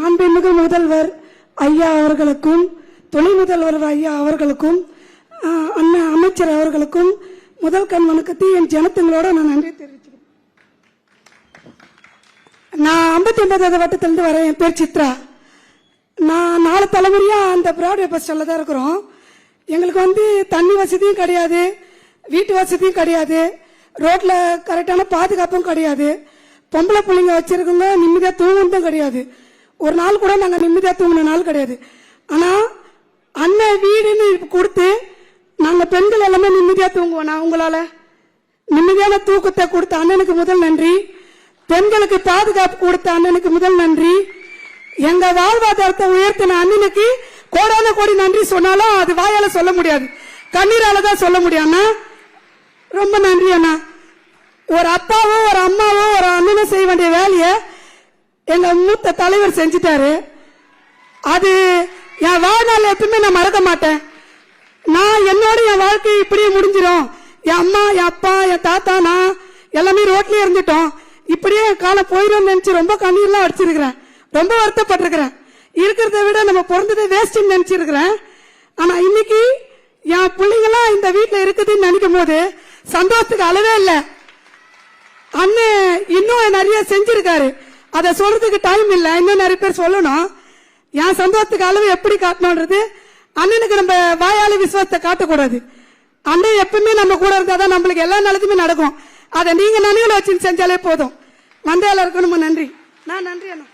மாண்புமிகு முதல்வர் ஐயா அவர்களுக்கும், துணை முதல்வர் ஐயா அவர்களுக்கும், அண்ணன் அமைச்சர் அவர்களுக்கும் முதல் கண் வணக்கத்தை என் ஜனத்துங்களோட நான் நன்றி தெரிவிச்சுக்கிறேன். நான் 59வது வட்டத்திலிருந்து வரேன். என் பேர் சித்ரா. நான் 4 தலைமுறையா அந்த பிராட்வே பஸ் ஸ்டாண்ட்ல தான் இருக்கிறோம். எங்களுக்கு தண்ணி வசதியும் கிடையாது, வீட்டு வசதியும் கிடையாது, ரோட்ல கரெக்டான பாதுகாப்பும் கிடையாது. பொம்பளை பிள்ளைங்க வச்சிருக்கவங்க நிம்மதியா தூங்குனதும் கிடையாது. ஒரு நாள் கூட நாங்க நிம்மதியா தூங்கின நாள் கிடையாது. ஆனா அண்ணன் வீடுன்னு கொடுத்து நாங்க பெண்கள் எல்லாமே நிம்மதியா தூங்குவோம். நான் உங்களால நிம்மதியான தூக்கத்தை கொடுத்த அண்ணனுக்கு முதல் நன்றி. பெண்களுக்கு பாதுகாப்பு கொடுத்த அண்ணனுக்கு முதல் நன்றி. எங்க வாழ்வாதாரத்தை உயர்த்தின அண்ணனுக்கு கோடான கோடி நன்றி சொன்னாலும் அது வாயால சொல்ல முடியாது, கண்ணீரால தான் சொல்ல முடியும். அண்ணா ரொம்ப நன்றி அண்ணா. ஒரு அப்பாவோ ஒரு அம்மாவோ ஒரு அண்ணனும் செய்ய வேண்டிய வேலையை எங்க மூத்த தலைவர் செஞ்சிட்டாரு. அது என் வாழ்நாள் எப்பவுமே நான் மறக்க மாட்டேன். நான் என்னோட என் வாழ்க்கை இப்படியே முடிஞ்சிடும். என் அம்மா, என் அப்பா, என் தாத்தா, நான் எல்லாமே ரோட்லயே இருந்துட்டோம், இப்படியே காலம் போயிடும் நினைச்சு ரொம்ப கண்ணீர்லாம் அடிச்சிருக்கிறேன், ரொம்ப வருத்தப்பட்டிருக்கிறேன். இருக்கிறத விட நம்ம பிறந்ததே வேஸ்ட்னு நினைச்சிருக்கிறேன். ஆனா இன்னைக்கு என் பிள்ளைங்களாம் இந்த வீட்டுல இருக்குதுன்னு நினைக்கும் போது சந்தோஷத்துக்கு அளவே இல்லை. அண்ணன் இன்னும் நிறைய செஞ்சிருக்காரு, அதை சொல்றதுக்கு டைம் இல்லை, இன்னும் நிறைய பேர் சொல்லணும். என் சந்தோஷத்துக்கு அளவு எப்படி காட்டணும்ன்றது அண்ணனுக்கு நம்ம வாயால விசுவாசத்தை காட்டக்கூடாது. அண்ணன் எப்பவுமே நம்ம கூட இருந்தாதான் நம்மளுக்கு எல்லா நல்லதுமே நடக்கும். அதை நீங்க நினைவுல வச்சு செஞ்சாலே போதும். வந்த எல்லாருக்கும் ரொம்ப நன்றி. நான் நன்றி அண்ணா.